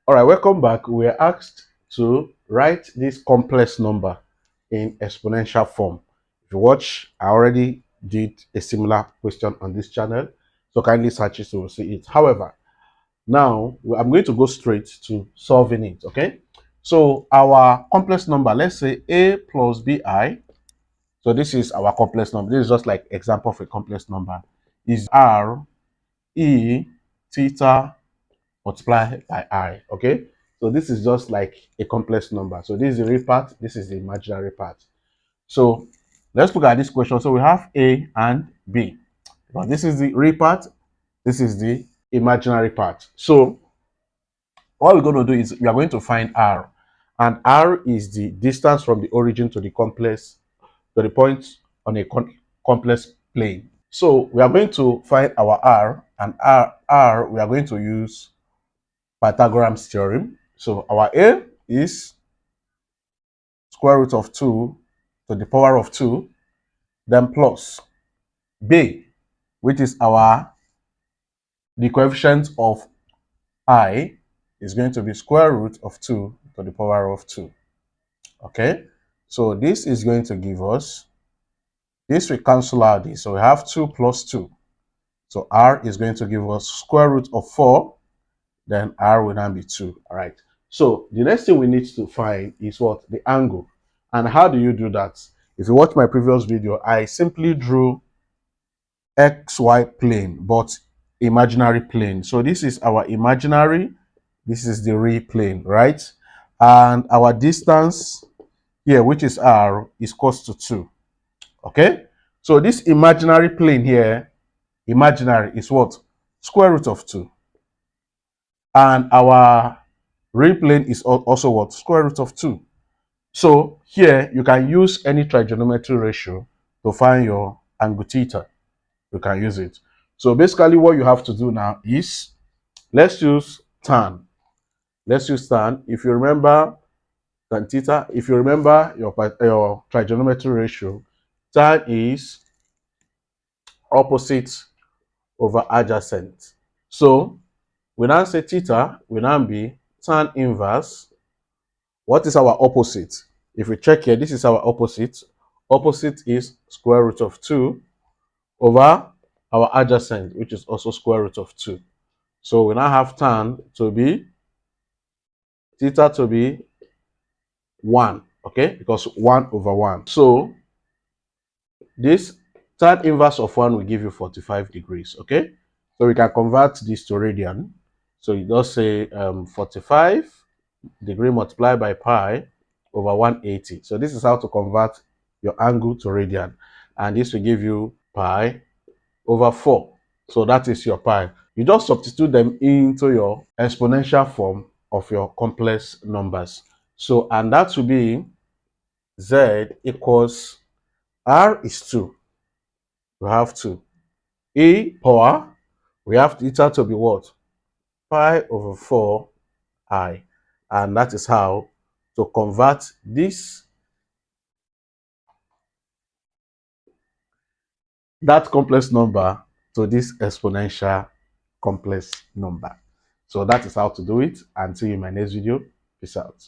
All right, welcome back. We are asked to write this complex number in exponential form. If you watch, I already did a similar question on this channel, so kindly search it so you'll see it. However, now I'm going to go straight to solving it. Okay, so our complex number, let's say a plus bi. So this is our complex number. This is just like example of a complex number. Is r e theta multiplied by I. Okay, so this is just like a complex number. So this is the real part, this is the imaginary part. So let's look at this question. So we have A and B. Now this is the real part, this is the imaginary part. So what we're going to do is we are going to find R, and R is the distance from the origin to the complex, to the point on a complex plane. So we are going to find our R, and R we are going to use Pythagorean's theorem. So our A is square root of 2 to the power of 2, then plus B, which is the coefficient of I, is going to be square root of 2 to the power of 2. Okay, so this is going to give us, this will cancel out this. So we have 2 plus 2. So R is going to give us square root of 4, then R will now be 2. All right. So the next thing we need to find is what? The angle. And how do you do that? If you watch my previous video, I simply drew XY plane, but imaginary plane. So this is our imaginary, this is the real plane, right? And our distance here, which is R, is equals to 2. Okay? So this imaginary plane here, imaginary is what? Square root of 2. And our real plane is also what? Square root of 2. So here you can use any trigonometry ratio to find your angle theta. You can use it. So basically what you have to do now is, let's use tan. Let's use tan. If you remember tan theta, if you remember your trigonometry ratio, tan is opposite over adjacent. So we now say theta will now be tan inverse. What is our opposite? If we check here, this is our opposite. Opposite is square root of 2 over our adjacent, which is also square root of 2. So we now have tan to be, theta to be 1, okay? Because 1 over 1. So this tan inverse of 1 will give you 45 degrees, okay? So we can convert this to radian. So you just say 45 degree multiplied by pi over 180. So this is how to convert your angle to radian. And this will give you pi over 4. So that is your pi. You just substitute them into your exponential form of your complex numbers. So, and that will be z equals, r is 2. We have 2. E power, we have theta to be what? Pi over 4 I. And that is how to convert that complex number to this exponential complex number. So that is how to do it. Until in my next video, peace out.